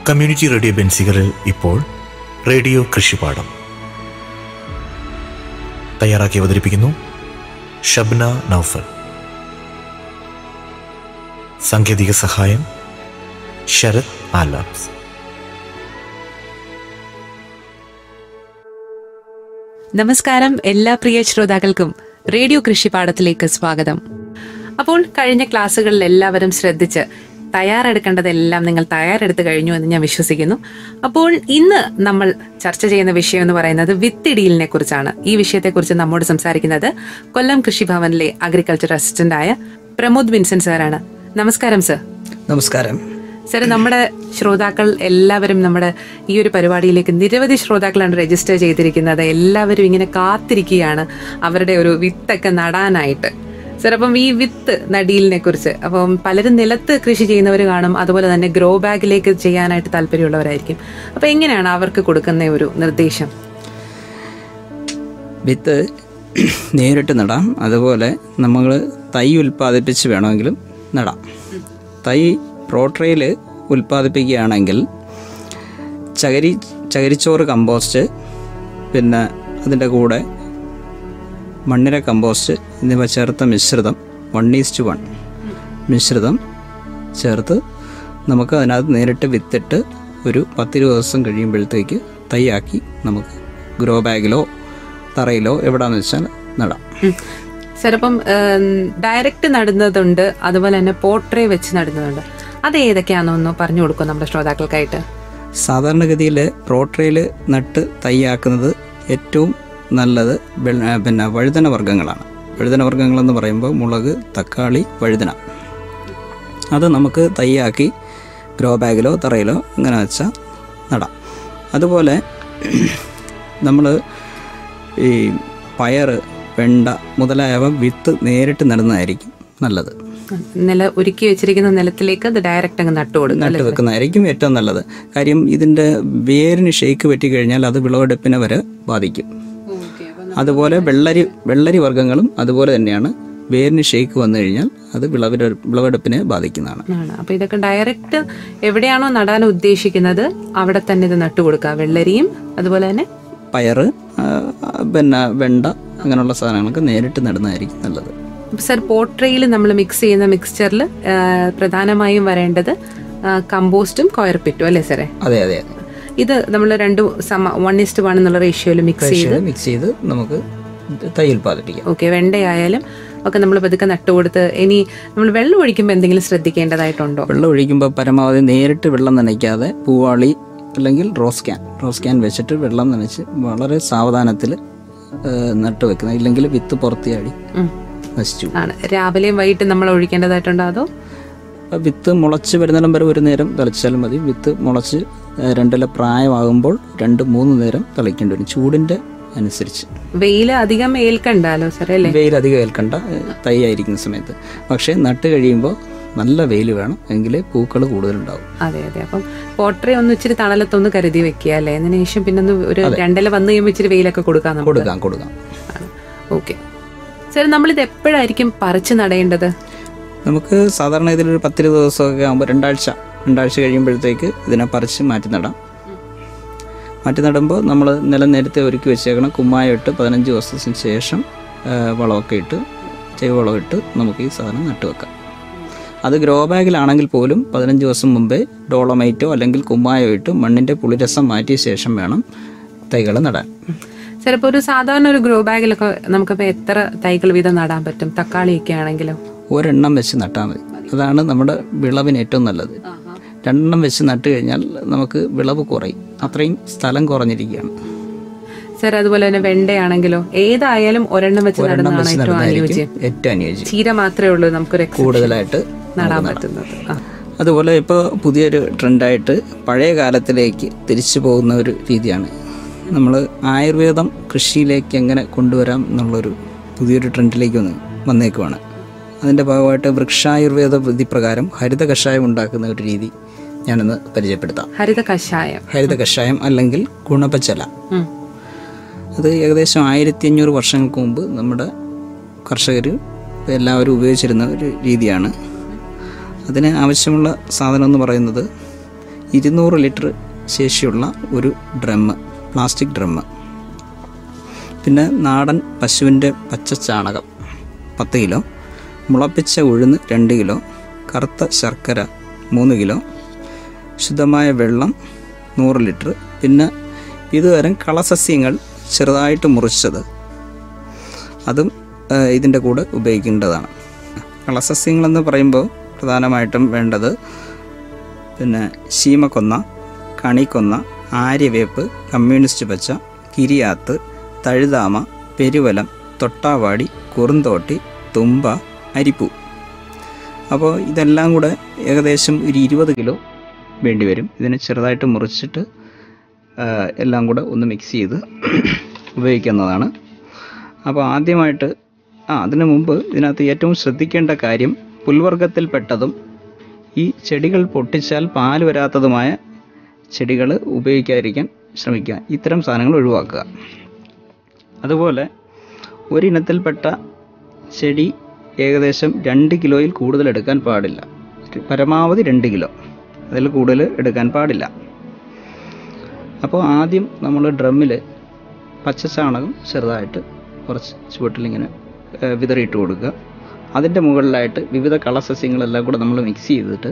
Community radio ബെൻസിഗറിൽ ഇപ്പോൾ radio കൃഷിപാഠം തയ്യാറാക്കി അവതരിപ്പിക്കുന്നു ഷബ്ന നൗഫൽ. സാങ്കേതിക സഹായം ശരത് ആലാപ്സ്. നമസ്കാരം, എല്ലാ പ്രിയ ശ്രോതാക്കൾക്കും റേഡിയോ കൃഷിപാഠത്തിലേക്ക് സ്വാഗതം. അപ്പോൾ കഴിഞ്ഞ ക്ലാസ്സുകളിൽ എല്ലാവരും ശ്രദ്ധിച്ച് തയ്യാറെടുക്കേണ്ടതെല്ലാം നിങ്ങൾ തയ്യാറെടുത്ത് കഴിഞ്ഞു എന്ന് ഞാൻ വിശ്വസിക്കുന്നു. അപ്പോൾ ഇന്ന് നമ്മൾ ചർച്ച ചെയ്യുന്ന വിഷയം എന്ന് പറയുന്നത് വിത്തിടിയലിനെ കുറിച്ചാണ്. ഈ വിഷയത്തെക്കുറിച്ച് നമ്മോട് സംസാരിക്കുന്നത് കൊല്ലം കൃഷിഭവനിലെ അഗ്രികൾച്ചർ അസിസ്റ്റന്റായ പ്രമോദ് വിൻസെന്റ് സാറാണ്. നമസ്കാരം സർ. നമസ്കാരം സർ. നമ്മുടെ ശ്രോതാക്കൾ എല്ലാവരും നമ്മുടെ ഈ ഒരു പരിപാടിയിലേക്ക് നിരവധി ശ്രോതാക്കളാണ് രജിസ്റ്റർ ചെയ്തിരിക്കുന്നത്. എല്ലാവരും ഇങ്ങനെ കാത്തിരിക്കുകയാണ് അവരുടെ ഒരു വിത്തൊക്കെ നടാനായിട്ട്. സർ, അപ്പം ഈ വിത്ത് നടീലിനെ കുറിച്ച്, അപ്പം പലരും നിലത്ത് കൃഷി ചെയ്യുന്നവർ കാണും, അതുപോലെ തന്നെ ഗ്രോ ബാഗിലേക്ക് ചെയ്യാനായിട്ട് താല്പര്യമുള്ളവരായിരിക്കും. അപ്പം എങ്ങനെയാണ് അവർക്ക് കൊടുക്കുന്ന ഒരു നിർദ്ദേശം? വിത്ത് നേരിട്ട് നടാം, അതുപോലെ നമ്മൾ തൈ ഉൽപ്പാദിപ്പിച്ച് വേണമെങ്കിലും നടാം. തൈ പ്രോട്രയിൽ ഉൽപ്പാദിപ്പിക്കുകയാണെങ്കിൽ ചകിരിച്ചോറ് കമ്പോസ്റ്റ്, പിന്നെ അതിൻ്റെ കൂടെ മണ്ണിര കമ്പോസ്റ്റ് എന്നിവ ചേർത്ത മിശ്രിതം 1:1 മിശ്രിതം ചേർത്ത് നമുക്ക് അതിനകത്ത് നേരിട്ട് വിത്തിട്ട് ഒരു 10-20 ദിവസം കഴിയുമ്പോഴത്തേക്ക് തൈയാക്കി നമുക്ക് ഗ്രോ ബാഗിലോ തറയിലോ എവിടെയാണെന്ന് വെച്ചാൽ നടാം. സർ, അപ്പം ഡയറക്റ്റ് നടുന്നതുണ്ട്, അതുപോലെ തന്നെ പോട്രേ വെച്ച് നടുന്നതുണ്ട്. അത് ഏതൊക്കെയാണെന്നൊന്ന് പറഞ്ഞു കൊടുക്കും നമ്മുടെ ശ്രോതാക്കൾക്കായിട്ട്. സാധാരണഗതിയിൽ പ്രോട്രയിൽ നട്ട് തൈയാക്കുന്നത് ഏറ്റവും നല്ലത് പിന്നെ വഴുതന വർഗ്ഗങ്ങളാണ്. വഴുതന വർഗ്ഗങ്ങളെന്ന് പറയുമ്പോൾ മുളക്, തക്കാളി, വഴുതന, അത് നമുക്ക് തൈയാക്കി ഗ്രോ ബാഗിലോ തറയിലോ ഇങ്ങനെ വെച്ചാൽ നടാം. അതുപോലെ നമ്മൾ ഈ പയർ, വെണ്ട മുതലായവ വിത്ത് നേരിട്ട് നടുന്നതായിരിക്കും നല്ലത്. ഒരുക്കി വെച്ചിരിക്കുന്ന നിലത്തിലേക്ക് അത് ഡയറക്റ്റ് അങ്ങ് നട്ടു വെക്കുന്നതായിരിക്കും ഏറ്റവും നല്ലത്. കാര്യം ഇതിൻ്റെ വേരിന് ഷേക്ക് പറ്റിക്കഴിഞ്ഞാൽ അത് വിളവെടുപ്പിനെ വരെ ബാധിക്കും. അതുപോലെ വെള്ളരി വർഗ്ഗങ്ങളും അതുപോലെ തന്നെയാണ്. വേരിന് ഷേക്ക് വന്നു കഴിഞ്ഞാൽ അത് വിളവെടുപ്പിനെ ബാധിക്കുന്നതാണ്. അപ്പോൾ ഇതൊക്കെ ഡയറക്റ്റ് എവിടെയാണോ നടാൻ ഉദ്ദേശിക്കുന്നത് അവിടെ തന്നെ ഇത് നട്ടുകൊടുക്കുക. വെള്ളരിയും അതുപോലെ തന്നെ പയറ്, പിന്നെ വെണ്ട, അങ്ങനെയുള്ള സാധനങ്ങൾക്ക് നേരിട്ട് നടുന്നതായിരിക്കും നല്ലത്. സർ, പോട്രയിൽ നമ്മൾ മിക്സ് ചെയ്യുന്ന മിക്സ്ചറിൽ പ്രധാനമായും വരേണ്ടത് കമ്പോസ്റ്റും കോയർപിറ്റും അല്ലേ സാറേ? അതെ അതെ. ഇത് നമ്മൾ രണ്ടും 1:1 എന്നുള്ള റേഷ്യോയിൽ മിക്സ് ചെയ്ത് നമുക്ക് തൈ ഉൽപ്പാദിപ്പിക്കാം. ഓക്കെ. വെണ്ടയായാലും ഒക്കെ നമ്മൾ പതുക്കെ നട്ടുകൊടുത്ത്, ഇനി നമ്മൾ വെള്ളം ഒഴിക്കുമ്പോൾ എന്തെങ്കിലും ശ്രദ്ധിക്കേണ്ടതായിട്ടുണ്ടോ? വെള്ളം ഒഴിക്കുമ്പോൾ പരമാവധി നേരിട്ട് വെള്ളം നനയ്ക്കാതെ പൂവാളി അല്ലെങ്കിൽ റോസ് ക്യാൻ വെച്ചിട്ട് വെള്ളം നനച്ച് വളരെ സാവധാനത്തിൽ നട്ടു വെക്കുന്നത്. ഇല്ലെങ്കിൽ വിത്ത് പുറത്തിയാടി നശിച്ചു. രാവിലെയും വൈകിട്ട് നമ്മൾ ഒഴിക്കേണ്ടതായിട്ടുണ്ടോ? അതോ വിത്ത് മുളച്ച് വരുന്നിടം വരെ ഒരു നേരം തളിച്ചാലും മതി. വിത്ത് മുളച്ച് 2 പ്രായമാകുമ്പോൾ 2-3 നേരം തളിക്കേണ്ടി വരും, ചൂടിന്റെ അനുസരിച്ച്. വെയിൽ അധികം ഏൽക്കണ്ടല്ലോ സാറേ? വെയിൽ അധികം ഏൽക്കണ്ട തൈ ആയിരിക്കുന്ന സമയത്ത്. പക്ഷേ നട്ട് കഴിയുമ്പോൾ നല്ല വെയിൽ വേണം, എങ്കിലേ പൂക്കൾ കൂടുതലുണ്ടാവും. അതെ അതെ. അപ്പം പോട്രേ ഒന്ന് ഇച്ചിരി തണലത്തൊന്ന് കരുതി വെക്കുക അല്ലേ? അതിന് ശേഷം പിന്നെ ഒരു 2 വന്നു കഴിയുമ്പോൾ ഇച്ചിരി വെയിലൊക്കെ കൊടുക്കാം. ഓക്കെ. സാർ, നമ്മളിത് എപ്പോഴായിരിക്കും പറിച്ച് നടേണ്ടത്? നമുക്ക് സാധാരണ ഇതിലൊരു 10-20 ദിവസമൊക്കെ ആകുമ്പോൾ 2 ആഴ്ച കഴിയുമ്പോഴത്തേക്ക് ഇതിനെ പറിച്ച് മാറ്റി നടാം. മാറ്റി നടുമ്പോൾ നമ്മൾ നിലം നേരത്തെ ഒരുക്കി വെച്ചേക്കണം. കുമ്മായം ഇട്ട് 15 ദിവസത്തിന് ശേഷം വളമൊക്കെ ഇട്ട്, ജൈവവളം ഇട്ട് നമുക്ക് ഈ സാധനം നട്ടുവെക്കാം. അത് ഗ്രോ ബാഗിലാണെങ്കിൽ പോലും 15 ദിവസം മുമ്പേ ഡോളമൈറ്റോ അല്ലെങ്കിൽ കുമ്മായോ ഇട്ട് മണ്ണിൻ്റെ പുളിരസം മാറ്റിയ ശേഷം വേണം തൈകൾ നടാൻ. ചിലപ്പോൾ ഒരു സാധാരണ ഒരു ഗ്രോ ബാഗിലൊക്കെ നമുക്കിപ്പോൾ എത്ര തൈകൾ വീതം നടാൻ പറ്റും? തക്കാളിയൊക്കെ ആണെങ്കിലോ? 1 വെച്ച് നട്ടാൽ മതി. അതാണ് നമ്മുടെ വിളവിന് ഏറ്റവും നല്ലത്. 2 വെച്ച് നട്ട് കഴിഞ്ഞാൽ നമുക്ക് വിളവ് കുറയും, അത്രയും സ്ഥലം കുറഞ്ഞിരിക്കുകയാണ്. സാർ, അതുപോലെ തന്നെ വെണ്ടയാണെങ്കിലോ? ഏതായാലും 1 വെച്ച് നടുന്നതാണ് ഏറ്റവും അനുയോജ്യം. ചീര മാത്രമേ ഉള്ളൂ നമുക്ക് കൂടുതലായിട്ട് നടാൻ പറ്റുന്നത്. അതുപോലെ ഇപ്പോൾ പുതിയൊരു ട്രെൻഡായിട്ട് പഴയ കാലത്തിലേക്ക് തിരിച്ചു പോകുന്ന ഒരു രീതിയാണ്. നമ്മൾ ആയുർവേദം കൃഷിയിലേക്ക് എങ്ങനെ കൊണ്ടുവരാം എന്നുള്ളൊരു പുതിയൊരു ട്രെൻഡിലേക്ക് വന്നേക്കുവാണ്. അതിൻ്റെ ഭാഗമായിട്ട് വൃക്ഷായുർവേദ വിധി പ്രകാരം ഹരിത കഷായം ഉണ്ടാക്കുന്ന ഒരു രീതി ഞാനൊന്ന് പരിചയപ്പെടുത്താം. ഹരിത കഷായം അല്ലെങ്കിൽ ഗുണപച്ചല. അത് ഏകദേശം 1500 വർഷങ്ങൾക്ക് മുമ്പ് നമ്മുടെ കർഷകർ എല്ലാവരും ഉപയോഗിച്ചിരുന്ന ഒരു രീതിയാണ്. അതിന് ആവശ്യമുള്ള സാധനം എന്ന് പറയുന്നത് 200 ലിറ്റർ ശേഷിയുള്ള ഒരു ഡ്രമ്മ്, പ്ലാസ്റ്റിക് ഡ്രമ്മ്. പിന്നെ നാടൻ പശുവിൻ്റെ പച്ച ചാണകം 10 കിലോ, മുളപ്പിച്ച ഉഴുന്ന് 2 കിലോ, കറുത്ത ശർക്കര 3 കിലോ, ശുദ്ധമായ വെള്ളം 100 ലിറ്റർ. പിന്നെ ഇതുതരം കളസസ്യങ്ങൾ ചെറുതായിട്ട് മുറിച്ചത്, അതും ഇതിൻ്റെ കൂടെ ഉപയോഗിക്കേണ്ടതാണ്. കളസസ്യങ്ങളെന്ന് പറയുമ്പോൾ പ്രധാനമായിട്ടും വേണ്ടത് പിന്നെ ശീമക്കൊന്ന, കണിക്കൊന്ന, ആര്യവേപ്പ്, കമ്മ്യൂണിസ്റ്റ് പച്ച, കിരിയാത്ത്, തഴുതാമ, പെരുവലം, തൊട്ടാവാടി, കുറുന്തോട്ടി, തുമ്പ, അരിപ്പൂ. അപ്പോൾ ഇതെല്ലാം കൂടെ ഏകദേശം ഒരു 20 കിലോ വേണ്ടി വരും. ഇതിനെ ചെറുതായിട്ട് മുറിച്ചിട്ട് എല്ലാം കൂടെ ഒന്ന് മിക്സ് ചെയ്ത് ഉപയോഗിക്കുന്നതാണ്. അപ്പോൾ ആദ്യമായിട്ട് അതിനു മുമ്പ് ഇതിനകത്ത് ഏറ്റവും ശ്രദ്ധിക്കേണ്ട കാര്യം, പുൽവർഗത്തിൽപ്പെട്ടതും ഈ ചെടികൾ പൊട്ടിച്ചാൽ പാല് വരാത്തതുമായ ചെടികൾ ഉപയോഗിക്കാതിരിക്കാൻ ശ്രമിക്കുക. ഇത്തരം സാധനങ്ങൾ ഒഴിവാക്കുക. അതുപോലെ ഒരിനത്തിൽപ്പെട്ട ചെടി ഏകദേശം 2 കിലോയിൽ കൂടുതൽ എടുക്കാൻ പാടില്ല. പരമാവധി 2 കിലോ, അതിൽ കൂടുതൽ എടുക്കാൻ പാടില്ല. അപ്പോൾ ആദ്യം നമ്മൾ ഡ്രമ്മിൽ പച്ചച്ചാണകം ചെറുതായിട്ട് കുറച്ച് ചുവട്ടിലിങ്ങനെ വിതറിയിട്ട് കൊടുക്കുക. അതിൻ്റെ മുകളിലായിട്ട് വിവിധ കളസസ്യങ്ങളെല്ലാം കൂടെ നമ്മൾ മിക്സ് ചെയ്തിട്ട്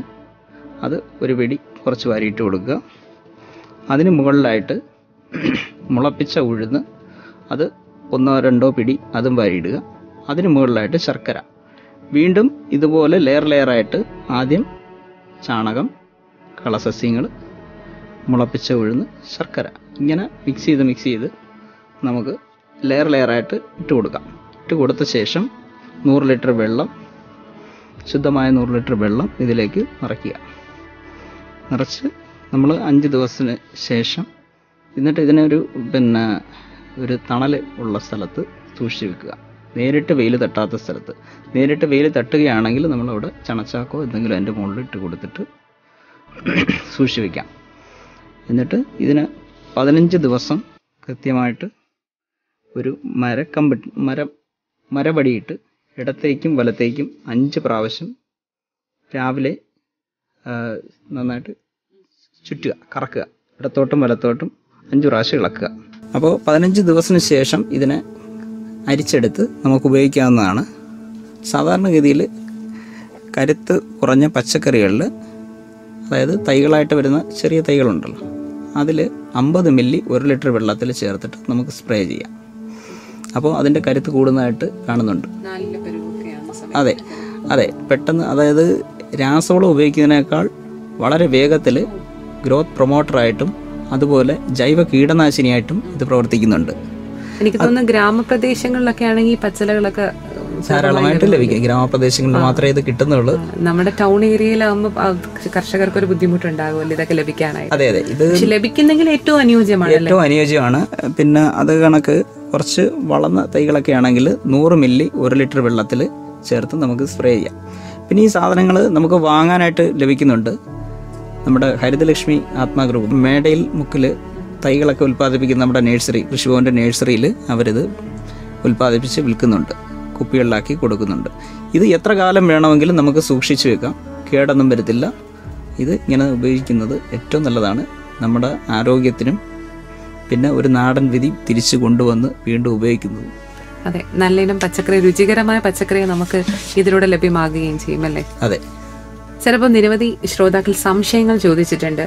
അത് ഒരു പിടി കുറച്ച് വാരിയിട്ട് കൊടുക്കുക. അതിന് മുകളിലായിട്ട് മുളപ്പിച്ച ഉഴുന്ന്, അത് 1-2 പിടി അതും വാരിയിടുക. അതിന് മുകളിലായിട്ട് ശർക്കര. വീണ്ടും ഇതുപോലെ ലെയറായിട്ട് ആദ്യം ചാണകം, കളസസ്യങ്ങൾ, മുളപ്പിച്ച ഉഴുന്ന്, ശർക്കര, ഇങ്ങനെ മിക്സ് ചെയ്ത് നമുക്ക് ലെയറായിട്ട് ഇട്ട് കൊടുക്കാം. ഇട്ട് കൊടുത്ത ശേഷം 100 ലിറ്റർ വെള്ളം, ശുദ്ധമായ 100 ലിറ്റർ വെള്ളം ഇതിലേക്ക് നിറച്ച് നമ്മൾ 5 ദിവസത്തിന് ശേഷം എന്നിട്ട് ഇതിനെ ഒരു തണൽ ഉള്ള സ്ഥലത്ത് സൂക്ഷിച്ച് വെക്കുക. നേരിട്ട് വെയിൽ തട്ടാത്ത സ്ഥലത്ത്. നേരിട്ട് വെയിൽ തട്ടുകയാണെങ്കിൽ നമ്മളവിടെ ചണച്ചാക്കോ എന്തെങ്കിലും അതിൻ്റെ മുകളിൽ ഇട്ട് കൊടുത്തിട്ട് സൂക്ഷിച്ച് വയ്ക്കാം. എന്നിട്ട് ഇതിന് 15 ദിവസം കൃത്യമായിട്ട് ഒരു മരവടിയിട്ട് ഇടത്തേക്കും വലത്തേക്കും 5 പ്രാവശ്യം രാവിലെ നന്നായിട്ട് ചുറ്റുക, കറക്കുക. ഇടത്തോട്ടും വലത്തോട്ടും 5 പ്രാവശ്യം ഇളക്കുക. അപ്പോൾ 15 ദിവസത്തിന് ശേഷം ഇതിനെ അരിച്ചെടുത്ത് നമുക്ക് ഉപയോഗിക്കാവുന്നതാണ്. സാധാരണഗതിയിൽ കരുത്ത് കുറഞ്ഞ പച്ചക്കറികളിൽ, അതായത് തൈകളായിട്ട് വരുന്ന ചെറിയ തൈകളുണ്ടല്ലോ, അതിൽ 50 മില്ലി 1 ലിറ്റർ വെള്ളത്തിൽ ചേർത്തിട്ട് നമുക്ക് സ്പ്രേ ചെയ്യാം. അപ്പോൾ അതിൻ്റെ കരുത്ത് കൂടുന്നതായിട്ട് കാണുന്നുണ്ട്. അതെ പെട്ടെന്ന്, അതായത് രാസവളം ഉപയോഗിക്കുന്നതിനേക്കാൾ വളരെ വേഗത്തിൽ ഗ്രോത്ത് പ്രൊമോട്ടറായിട്ടും അതുപോലെ ജൈവ കീടനാശിനിയായിട്ടും ഇത് പ്രവർത്തിക്കുന്നുണ്ട്. എനിക്ക് തോന്നുന്നു ഗ്രാമപ്രദേശങ്ങളിലൊക്കെ ആണെങ്കിൽ പച്ചിലകളൊക്കെ ധാരാളമായിട്ട് ലഭിക്കും. ഗ്രാമപ്രദേശങ്ങളിൽ മാത്രമേ ഇത് കിട്ടുന്നുള്ളൂ. നമ്മുടെ ടൗൺ ഏരിയയിലാകുമ്പോൾ കർഷകർക്ക് ഒരു ബുദ്ധിമുട്ടുണ്ടാകുമല്ലോ ഇതൊക്കെ ലഭിക്കാനായിട്ട്. അതെ, ഇത് ലഭിക്കുന്നെങ്കിൽ ഏറ്റവും അനുയോജ്യമാണ്. പിന്നെ അത് കണക്ക് കുറച്ച് വളർന്ന തൈകളൊക്കെ ആണെങ്കിൽ 100 മില്ലി 1 ലിറ്റർ വെള്ളത്തിൽ ചേർത്ത് നമുക്ക് സ്പ്രേ ചെയ്യാം. പിന്നെ ഈ സാധനങ്ങൾ നമുക്ക് വാങ്ങാനായിട്ട് ലഭിക്കുന്നുണ്ട്. നമ്മുടെ ഹരിതലക്ഷ്മി ആത്മാ ഗ്രൂപ്പ് മേടയിൽ മുക്കിൽ തൈകളൊക്കെ ഉൽപ്പാദിപ്പിക്കുന്ന നമ്മുടെ നഴ്സറി, കൃഷിഭവൻ്റെ നഴ്സറിയിൽ അവരിത് ഉൽപ്പാദിപ്പിച്ച് വിൽക്കുന്നുണ്ട്, കുപ്പികളിലാക്കി കൊടുക്കുന്നുണ്ട്. ഇത് എത്ര കാലം വേണമെങ്കിലും നമുക്ക് സൂക്ഷിച്ചു വെക്കാം, കേടൊന്നും വരത്തില്ല. ഇത് ഇങ്ങനെ ഉപയോഗിക്കുന്നത് ഏറ്റവും നല്ലതാണ് നമ്മുടെ ആരോഗ്യത്തിനും. പിന്നെ ഒരു നാടൻ വിധി തിരിച്ചു കൊണ്ടുവന്ന് വീണ്ടും ഉപയോഗിക്കുന്നത്. അതെ, നല്ലിനം പച്ചക്കറി, രുചികരമായ പച്ചക്കറി നമുക്ക് ഇതിലൂടെ ലഭ്യമാകുകയും ചെയ്യും അല്ലേ? അതെ. ചിലപ്പോൾ നിരവധി ശ്രോതാക്കൾ സംശയങ്ങൾ ചോദിച്ചിട്ടുണ്ട്.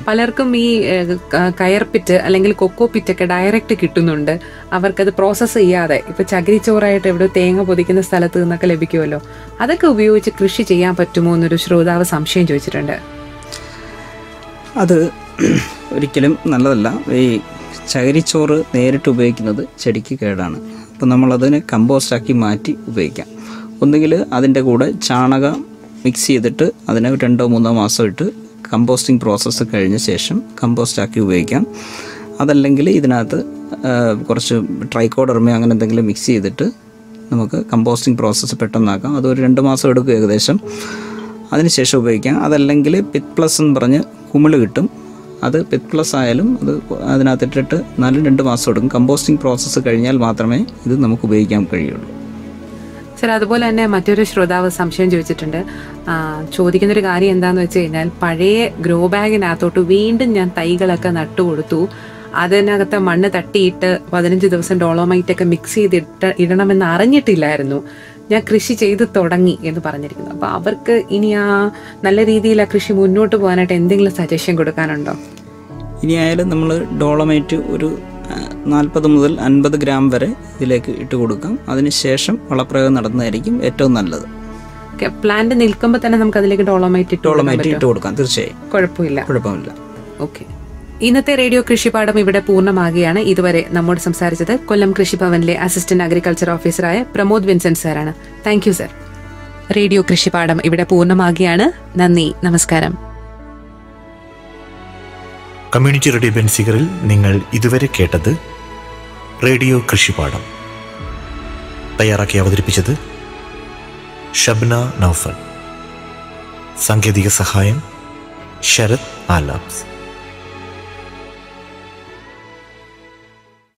പലർക്കും ഈ കയർപ്പിറ്റ് അല്ലെങ്കിൽ കൊക്കോ പിറ്റൊക്കെ ഡയറക്റ്റ് കിട്ടുന്നുണ്ട്. അവർക്കത് പ്രോസസ്സ് ചെയ്യാതെ, ഇപ്പൊ ചകിരിച്ചോറായിട്ട് എവിടെ തേങ്ങ പൊതിക്കുന്ന സ്ഥലത്ത് നിന്നൊക്കെ ലഭിക്കുമല്ലോ, അതൊക്കെ ഉപയോഗിച്ച് കൃഷി ചെയ്യാൻ പറ്റുമോ എന്നൊരു ശ്രോതാവ് സംശയം ചോദിച്ചിട്ടുണ്ട്. അത് ഒരിക്കലും നല്ലതല്ല. ഈ ചകിരിച്ചോറ് നേരിട്ട് ഉപയോഗിക്കുന്നത് ചെടിക്ക് കേടാണ്. അപ്പോൾ നമ്മളതിനെ കമ്പോസ്റ്റാക്കി മാറ്റി ഉപയോഗിക്കാം. ഒന്നുകിൽ അതിൻ്റെ കൂടെ ചാണകം മിക്സ് ചെയ്തിട്ട് അതിനെ 2-3 മാസം ഇട്ട് കമ്പോസ്റ്റിംഗ് പ്രോസസ്സ് കഴിഞ്ഞ ശേഷം കമ്പോസ്റ്റാക്കി ഉപയോഗിക്കാം. അതല്ലെങ്കിൽ ഇതിനകത്ത് കുറച്ച് ട്രൈക്കോഡെർമ അങ്ങനെ എന്തെങ്കിലും മിക്സ് ചെയ്തിട്ട് നമുക്ക് കമ്പോസ്റ്റിംഗ് പ്രോസസ്സ് പെട്ടെന്നാക്കാം. അതൊരു 2 മാസം എടുക്കും ഏകദേശം. അതിനുശേഷം ഉപയോഗിക്കാം. അതല്ലെങ്കിൽ പിറ്റ് പ്ലസ് എന്ന് പറഞ്ഞ് കുമിള് കിട്ടും. അത് പിറ്റ് പ്ലസ് ആയാലും അത് അതിനകത്തിട്ടിട്ട് 4-2 മാസം എടുക്കും. കമ്പോസ്റ്റിംഗ് പ്രോസസ്സ് കഴിഞ്ഞാൽ മാത്രമേ ഇത് നമുക്ക് ഉപയോഗിക്കാൻ കഴിയുള്ളൂ. സർ, അതുപോലെ തന്നെ മറ്റൊരു ശ്രോതാവ് സംശയം ചോദിച്ചിട്ടുണ്ട്. ചോദിക്കുന്നൊരു കാര്യം എന്താന്ന് വെച്ച് കഴിഞ്ഞാൽ, പഴയ ഗ്രോ ബാഗിനകത്തോട്ട് വീണ്ടും ഞാൻ തൈകളൊക്കെ നട്ടുകൊടുത്തു. അതിനകത്ത് മണ്ണ് തട്ടിയിട്ട് 15 ദിവസം ഡോളോമൈറ്റ് ഒക്കെ മിക്സ് ചെയ്തിട്ട് ഇടണമെന്ന് അറിഞ്ഞിട്ടില്ലായിരുന്നു. ഞാൻ കൃഷി ചെയ്ത് തുടങ്ങി എന്ന് പറഞ്ഞിരിക്കുന്നു. അപ്പോൾ അവർക്ക് ഇനി ആ നല്ല രീതിയിൽ ആ കൃഷി മുന്നോട്ട് പോകാനായിട്ട് എന്തെങ്കിലും സജഷൻ കൊടുക്കാനുണ്ടോ? ഇനിയായാലും നമ്മൾ ഡോളമൈറ്റ് ഒരു 40 മുതൽ 50 ഗ്രാം വരെ ഇതിലേക്ക് ഇട്ട് കൊടുക്കാം. അതിനുശേഷം വളപ്രയോഗം നടന്നതായിരിക്കും ഏറ്റവും നല്ലത്. പ്ലാന്റ് നിൽക്കുമ്പോൾ തന്നെ നമുക്ക് അതിലേക്ക് ഡോളമൈറ്റ് ഇട്ട് കൊടുക്കാം. തീർച്ചയായും കുഴപ്പമില്ല. ഓക്കെ. ഇന്നത്തെ റേഡിയോ കൃഷിപാഠം ഇവിടെ പൂർണ്ണമാകുകയാണ്. ഇതുവരെ നമ്മോട് സംസാരിച്ചത് കൊല്ലം കൃഷിഭവനിലെ അസിസ്റ്റന്റ് അഗ്രികൾച്ചർ ഓഫീസറായ പ്രമോദ് വിൻസെന്റ് സാറാണ്. Thank you sir. റേഡിയോ കൃഷിപാഠം ഇവിടെ പൂർണ്ണമാകുകയാണ്. നന്ദി, നമസ്കാരം. കമ്മ്യൂണിറ്റി റേഡിയോ ബെൻസിഗറിൽ നിങ്ങൾ ഇതുവരെ കേട്ടത് റേഡിയോ കൃഷിപാഠം. തയ്യാറാക്കി അവതരിപ്പിച്ചത് ഷബ്ന നൗഫൽ. സാങ്കേതിക സഹായം ശരത് ആലാബ്സ്.